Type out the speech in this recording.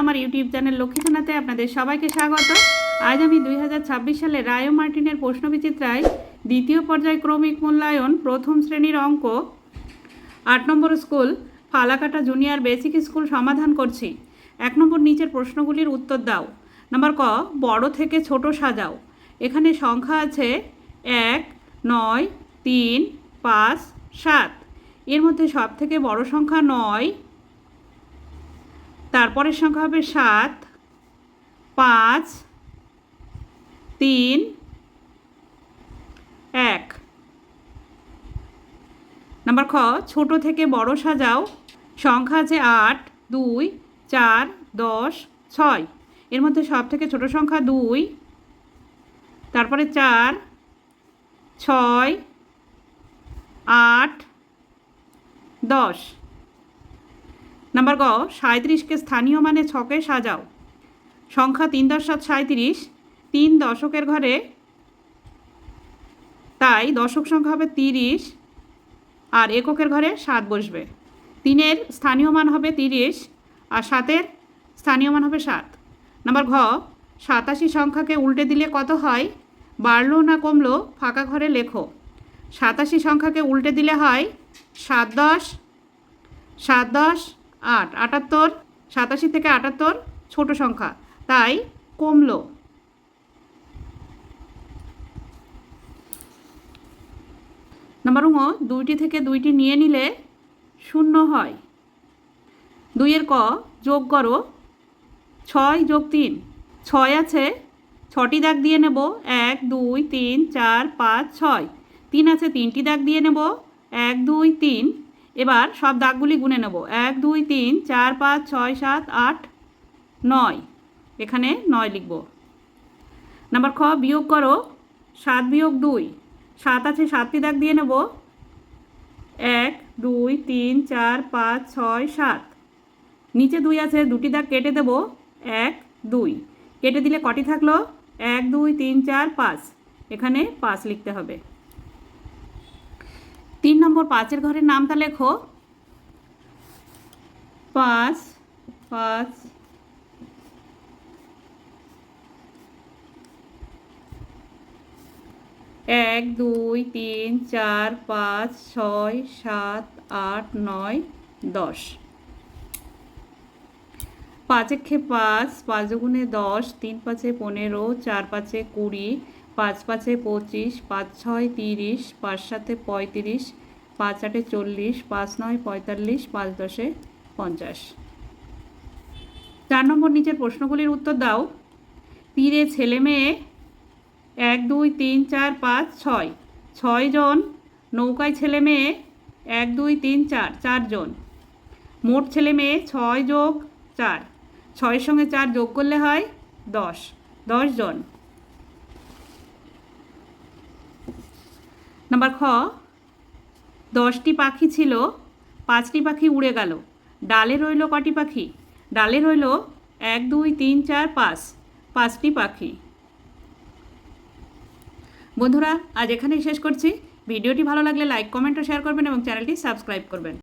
আমার YouTube channel লক্ষ্মীসোনাতে আপনাদের সবাইকে স্বাগত। আজ আমি 2026 সালে রায় ও মার্টিনের প্রশ্নবিচিত্রায় দ্বিতীয় পর্যায়ক্রমিক মূল্যায়ন প্রথম শ্রেণীর অঙ্ক 8 number school Falakata junior basic school সমাধান করছি। 1 নম্বর নিচের প্রশ্নগুলির উত্তর দাও। নাম্বার ক, বড় থেকে ছোট সাজাও। এখানে সংখ্যা আছে 1, 9, 3, 5, 7। এর মধ্যে সব থেকে বড় সংখ্যা 9, তারপরের সংখ্যা হবে 7, 5, 3, 1। নাম্বার খ, ছোট থেকে বড় সাজাও। সংখ্যা আছে 8, 2, 4, 10, 6। এর মধ্যে সব থেকে ছোট সংখ্যা 2, তারপরে 4, 6, 8, 10। নাম্বার গ, 37কে স্থানীয় মানে ছকে সাজাও। সংখ্যা 3 × 7 = 37। 3 দশকের ঘরে, তাই দশক সংখ্যা হবে 30 আর এককের ঘরে 7 বসবে। 3-এর স্থানীয় মান হবে 30 আর 7-এর স্থানীয় মান হবে 7। নাম্বার ঘ, 87 সংখ্যাকে উল্টে দিলে কত হয়? বাড়লো না কমলো ফাঁকা ঘরে লেখো। 87 সংখ্যাকে উল্টে দিলে হয় 7 × 10, 7 × 10 8, 78। 87 থেকে 78 ছোট সংখ্যা, তাই কমলো। নাম্বার ঙ, 2টি থেকে 2টি নিয়ে নিলে 0 হয়। 2-এর ক, যোগ করো। 6 + 3, 6 আছে, 6টি দাগ দিয়ে নেব। 1, 2, 3, 4, 5, 6। 3 আছে, 3টি দাগ দিয়ে নেব। 1, 2, 3। এবার সব দাগগুলি গুনে নেব। 1, 2, 3, 4, 5, 6, 7, 8, 9। এখানে 9 লিখব। নাম্বার খ, বিয়োগ করো। 7 - 2, 7 আছে, 7টি দাগ দিয়ে নেব। 1, 2, 3, 4, 5, 6, 7। নিচে 2 আছে, 2টি দাগ কেটে দেব। 1, 2 কেটে দিলে কটি থাকলো? 1, 2, 3, 4, 5। এখানে 5 লিখতে হবে। 3 নম্বর 5-এর ঘরের নামটা লেখো। 5, 5, 1, 2, 3, 4, 5, 6, 7, 8, 9, 10। 5 × 5, 5 × 10, 3 × 5 = 15, 4 × 5 = 20, 5 × 5 = 25, 5 × 6 = 30, 5 × 7 = 35, 5 × 8 = 40, 5 × 9 = 45, 5 × 10 = 50। 4 নম্বর নিচের প্রশ্নগুলির উত্তর দাও। তীরে ছেলে মেয়ে 1, 2, 3, 4, 5, 6, 6 জন। নৌকায় ছেলে মেয়ে 1, 2, 3, 4, 4 জন। মোট ছেলে মেয়ে 6 + 4, 6-এর সঙ্গে 4 যোগ করলে হয় 10, 10 জন। নাম্বার খ, 10টি পাখি ছিল, 5টি পাখি উড়ে গেল। ডালে রইল কটি পাখি? ডালে রইল 1, 2, 3, 4, 5, 5টি পাখি। বন্ধুরা, আজ এখানেই শেষ করছি। ভিডিওটি ভালো লাগলে লাইক, কমেন্ট ও শেয়ার করবেন এবং চ্যানেলটি সাবস্ক্রাইব করবেন।